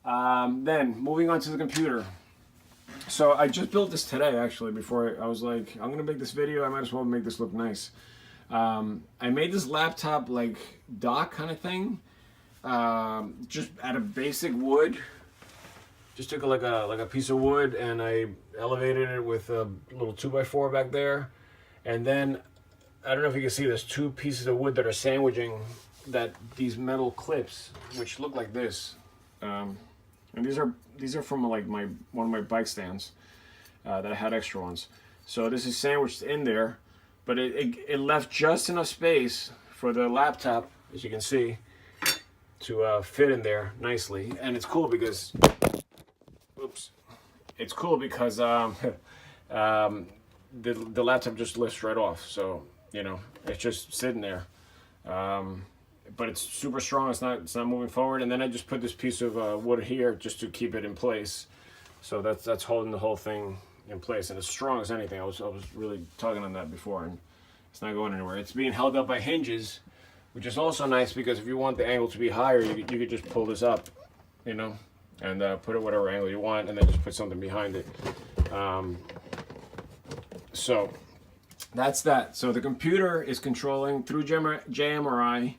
Then moving on to the computer. So I just built this today, actually. Before I was like, I'm gonna make this video. I might as well make this look nice. I made this laptop like dock kind of thing, just out of basic wood. Just took like a piece of wood and I elevated it with a little 2x4 back there, and then I don't know if you can see, there's two pieces of wood that are sandwiching these metal clips, which look like this. And these are from like one of my bike stands that I had extra ones. So this is sandwiched in there, but it left just enough space for the laptop, as you can see, to fit in there nicely. And it's cool because, oops, it's cool because the laptop just lifts right off. So you know, it's just sitting there. But it's super strong. It's not moving forward. And then I just put this piece of wood here just to keep it in place. So that's holding the whole thing in place, and as strong as anything. I was really tugging on that before, and it's not going anywhere. It's being held up by hinges, which is also nice because if you want the angle to be higher, you could just pull this up, you know, and put it whatever angle you want, and then just put something behind it. So that's that. So the computer is controlling through JMRI.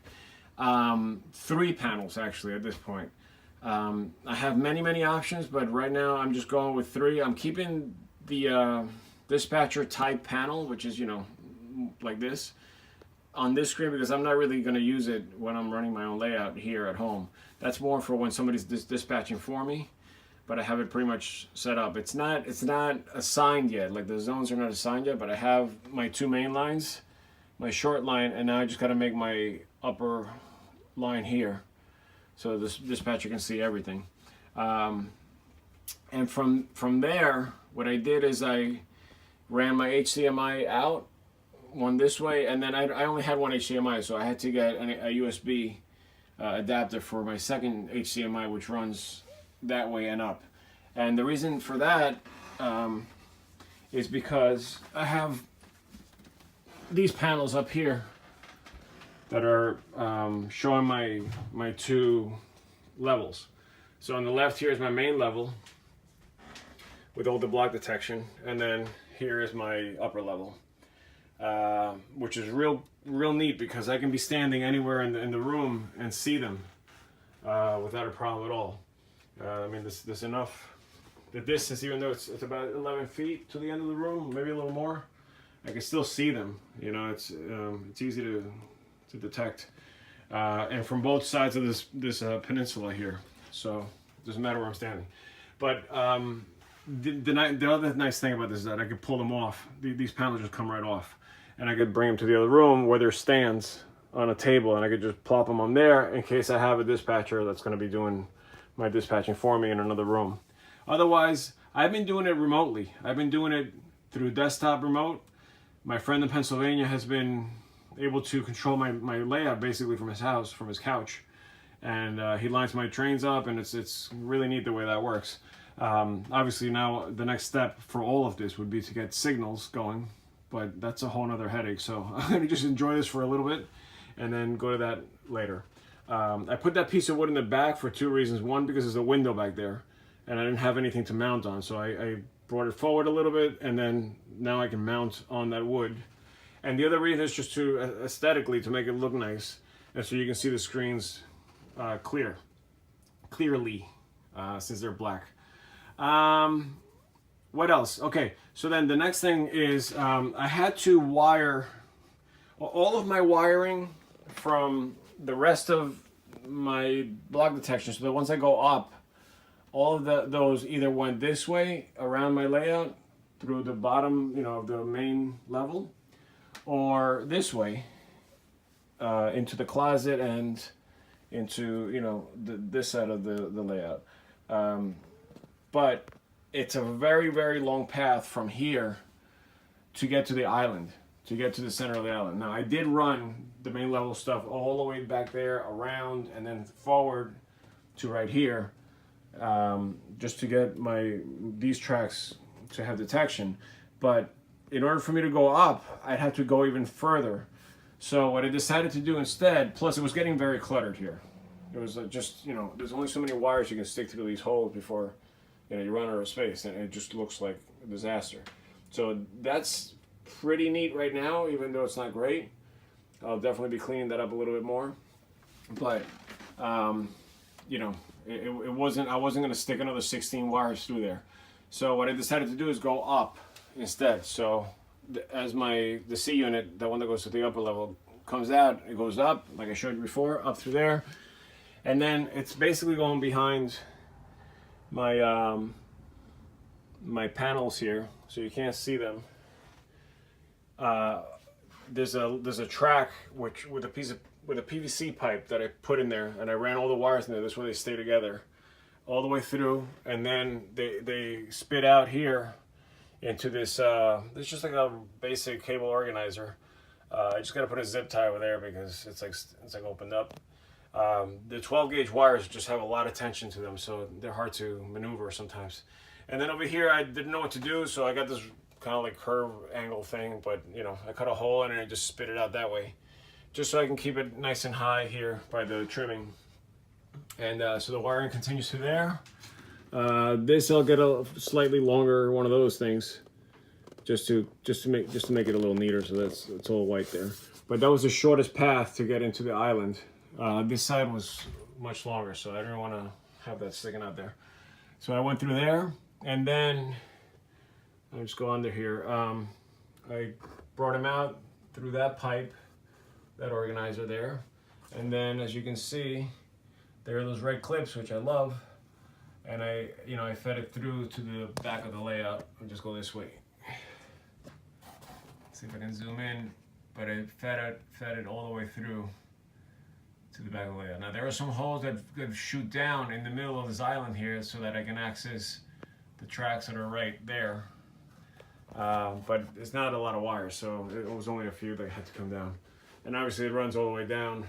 3 panels actually at this point. I have many options, but right now I'm just going with 3. I'm keeping the dispatcher type panel, which is, you know, like this, on this screen because I'm not really going to use it when I'm running my own layout here at home. That's more for when somebody's dispatching for me, but I have it pretty much set up. It's not assigned yet, like the zones are not assigned yet, but I have my 2 main lines, my short line, and now I just got to make my upper line here so this dispatcher can see everything. And from there, what I did is I ran my HDMI out, one this way, and then I only had one HDMI, so I had to get a USB adapter for my second HDMI, which runs that way and up. And the reason for that is because I have these panels up here that are showing my 2 levels. So on the left here is my main level with all the block detection, and then here is my upper level, which is real neat because I can be standing anywhere in the room and see them without a problem at all. I mean, there's enough. The distance, even though it's about 11 feet to the end of the room, maybe a little more, I can still see them. You know, it's easy to detect, and from both sides of this peninsula here, so it doesn't matter where I'm standing. But the other nice thing about this is that I could pull them off. These panels just come right off, and I could bring them to the other room where there's stands on a table, and I could just plop them on there in case I have a dispatcher that's going to be doing my dispatching for me in another room. Otherwise, I've been doing it remotely. I've been doing it through desktop remote. My friend in Pennsylvania has been able to control my layout basically from his house, from his couch, and he lines my trains up, and it's really neat the way that works. Obviously now the next step for all of this would be to get signals going, but that's a whole nother headache, so I'm going to just enjoy this for a little bit and then go to that later. I put that piece of wood in the back for 2 reasons. One, because there's a window back there and I didn't have anything to mount on, so I brought it forward a little bit, and then now I can mount on that wood. And the other reason is just to aesthetically to make it look nice, and so you can see the screens clearly since they're black. What else? Okay, so then the next thing is I had to wire all of my wiring from the rest of my block detection. So that once I go up, all of those either went this way around my layout through the bottom, you know, of the main level, or this way into the closet and into, you know, this side of the layout. But it's a very long path from here to get to the island, to get to the center of the island. Now I did run the main level stuff all the way back there, around, and then forward to right here, just to get these tracks to have detection. But in order for me to go up, I'd have to go even further. So what I decided to do instead, plus it was getting very cluttered here. It was just, you know, there's only so many wires you can stick through these holes before, you know, you run out of space, and it just looks like a disaster. So that's pretty neat right now, even though it's not great. I'll definitely be cleaning that up a little bit more. But, you know, it wasn't, I wasn't going to stick another 16 wires through there. So what I decided to do is go up instead. So as the C unit, the one that goes to the upper level, comes out, it goes up, like I showed you before, up through there. And then it's basically going behind my my panels here, so you can't see them. There's a track with a PVC pipe that I put in there, and I ran all the wires in there. This way they stay together all the way through, and then they spit out here into this. This is just like a basic cable organizer. I just got to put a zip tie over there because it's like opened up. The 12 gauge wires just have a lot of tension to them, so they're hard to maneuver sometimes. And then over here, I didn't know what to do, so I got this kind of like curve angle thing, but you know, I cut a hole in it and just spit it out that way, just so I can keep it nice and high here by the trimming. And so the wiring continues to there. This I'll get a slightly longer one of those things, just to make it a little neater, so it's all white there. But that was the shortest path to get into the island. This side was much longer, so I didn't want to have that sticking out there. So I went through there, and then I'll just go under here. I brought him out through that pipe, that organizer there, and then as you can see, there are those red clips, which I love, and I fed it through to the back of the layout. I'll just go this way. See if I can zoom in, but I fed it all the way through to the back of the layout. Now there are some holes that shoot down in the middle of this island here so that I can access the tracks that are right there. But it's not a lot of wires, so it was only a few that had to come down. And obviously it runs all the way down.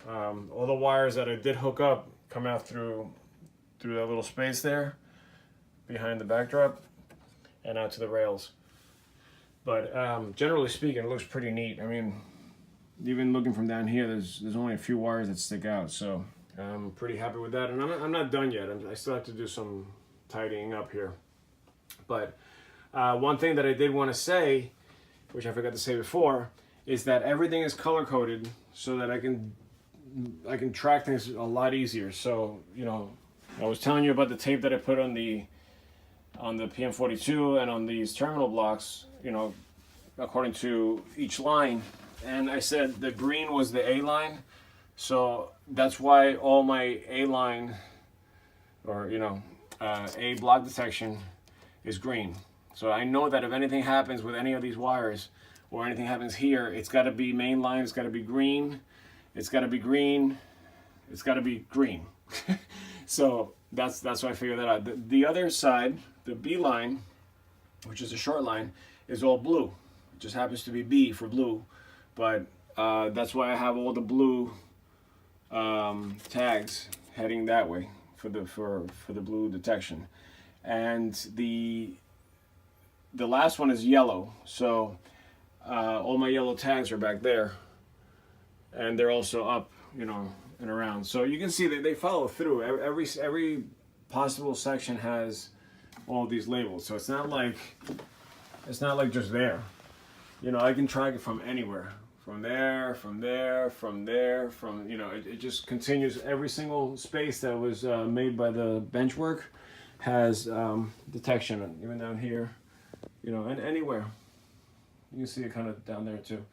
All the wires that I did hook up come out through that little space there behind the backdrop and out to the rails. But generally speaking, it looks pretty neat. I mean, even looking from down here, there's only a few wires that stick out, so I'm pretty happy with that. And I'm not done yet. I still have to do some tidying up here. But one thing that I did want to say, which I forgot to say before, is that everything is color coded so that I can track things a lot easier. So, you know, I was telling you about the tape that I put on the PM42 and on these terminal blocks, you know, according to each line. And I said the green was the A line, so that's why all my A line, or you know, A block detection is green. So I know that if anything happens with any of these wires, or anything happens here, it's got to be main line, it's got to be green, it's got to be green, it's got to be green. So that's why I figured that out. The other side, the B line, which is a short line, is all blue. It just happens to be B for blue. But that's why I have all the blue tags heading that way for the blue detection, and the last one is yellow. So all my yellow tags are back there, and they're also up, you know, and around. So you can see that they follow through. Every possible section has all of these labels. So it's not like just there. You know, I can track it from anywhere. From there, you know, it just continues. Every single space that was made by the bench work has detection, even down here, you know, and anywhere. You can see it kind of down there too.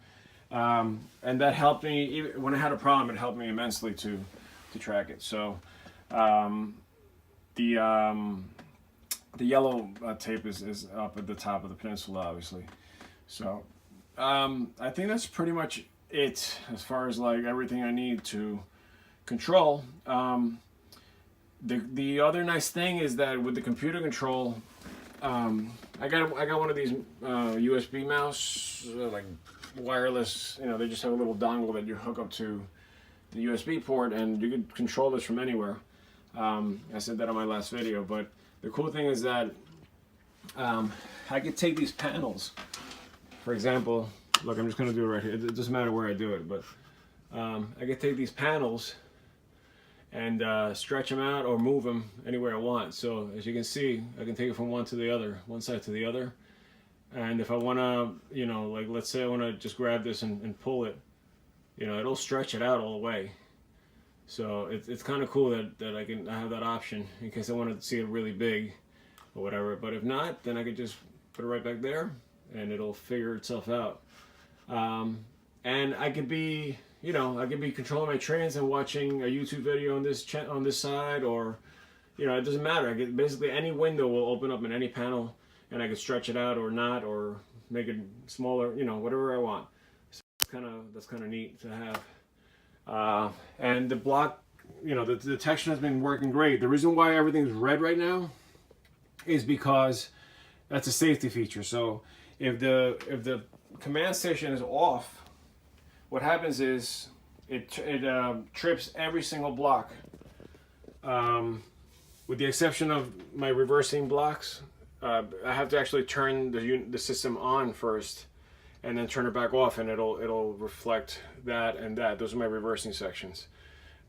And that helped me, even when I had a problem, it helped me immensely to track it. So the yellow tape is up at the top of the peninsula, obviously. So I think that's pretty much it as far as like everything I need to control. The other nice thing is that with the computer control, I got one of these USB mouse, like wireless. You know, they just have a little dongle that you hook up to the USB port, and you can control this from anywhere. I said that on my last video, but the cool thing is that I could take these panels. For example, look, I'm just going to do it right here. It doesn't matter where I do it, but I could take these panels and stretch them out or move them anywhere I want. So as you can see, I can take it from one to the other, one side to the other. And if I want to, you know, like let's say I want to just grab this and pull it, you know, it'll stretch it out all the way. So it's kind of cool that I have that option in case I want to see it really big or whatever. But if not, then I could just put it right back there and it'll figure itself out. And I could be, you know, I could be controlling my trans and watching a YouTube video on this side, or, you know, it doesn't matter. I get basically any window will open up in any panel, and I can stretch it out or not, or make it smaller, you know, whatever I want. So that's kind of neat to have. And the block, you know, the detection has been working great. The reason why everything's red right now is because that's a safety feature. So if the command station is off, what happens is it trips every single block, with the exception of my reversing blocks. I have to actually turn the system on first, and then turn it back off, and it'll reflect that and that. Those are my reversing sections,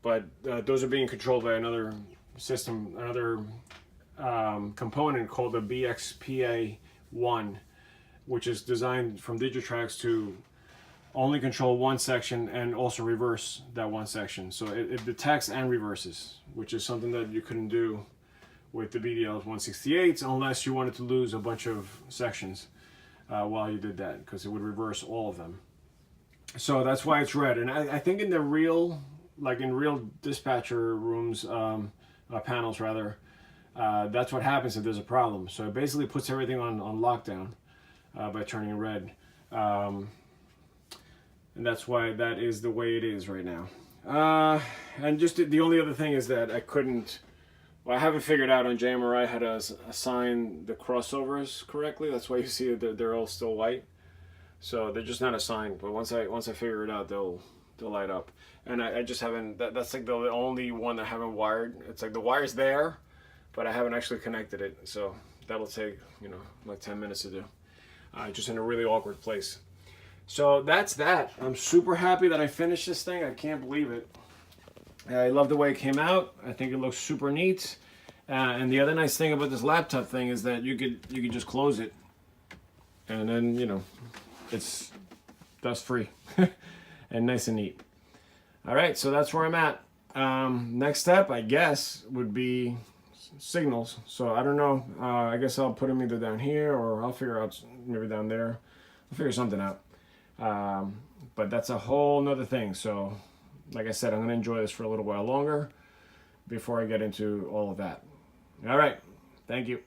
but those are being controlled by another system, another component called the BXPA1, which is designed from Digitrax to only control one section and also reverse that one section. So it detects and reverses, which is something that you couldn't do with the BDL 168s unless you wanted to lose a bunch of sections while you did that, because it would reverse all of them. So that's why it's red. And I think in the real, like in real dispatcher rooms, panels rather, that's what happens if there's a problem. So it basically puts everything on lockdown by turning red. And that's why that is the way it is right now. And just the only other thing is that I couldn't, well, I haven't figured out on JMRI how to assign the crossovers correctly. That's why you see that they're all still white. So they're just not assigned. But once I figure it out, they'll light up. And I just haven't, that's like the only one that I haven't wired. It's like the wire's there, but I haven't actually connected it. So that'll take, you know, like 10 minutes to do. Just in a really awkward place. So that's that. I'm super happy that I finished this thing. I can't believe it. I love the way it came out. I think it looks super neat. And the other nice thing about this laptop thing is that you could just close it, and then, you know, it's dust free and nice and neat. All right, so that's where I'm at. Next step, I guess, would be signals. So I don't know. I guess I'll put them either down here, or I'll figure out maybe down there. I'll figure something out. But that's a whole nother thing. So like I said, I'm going to enjoy this for a little while longer before I get into all of that. All right. Thank you.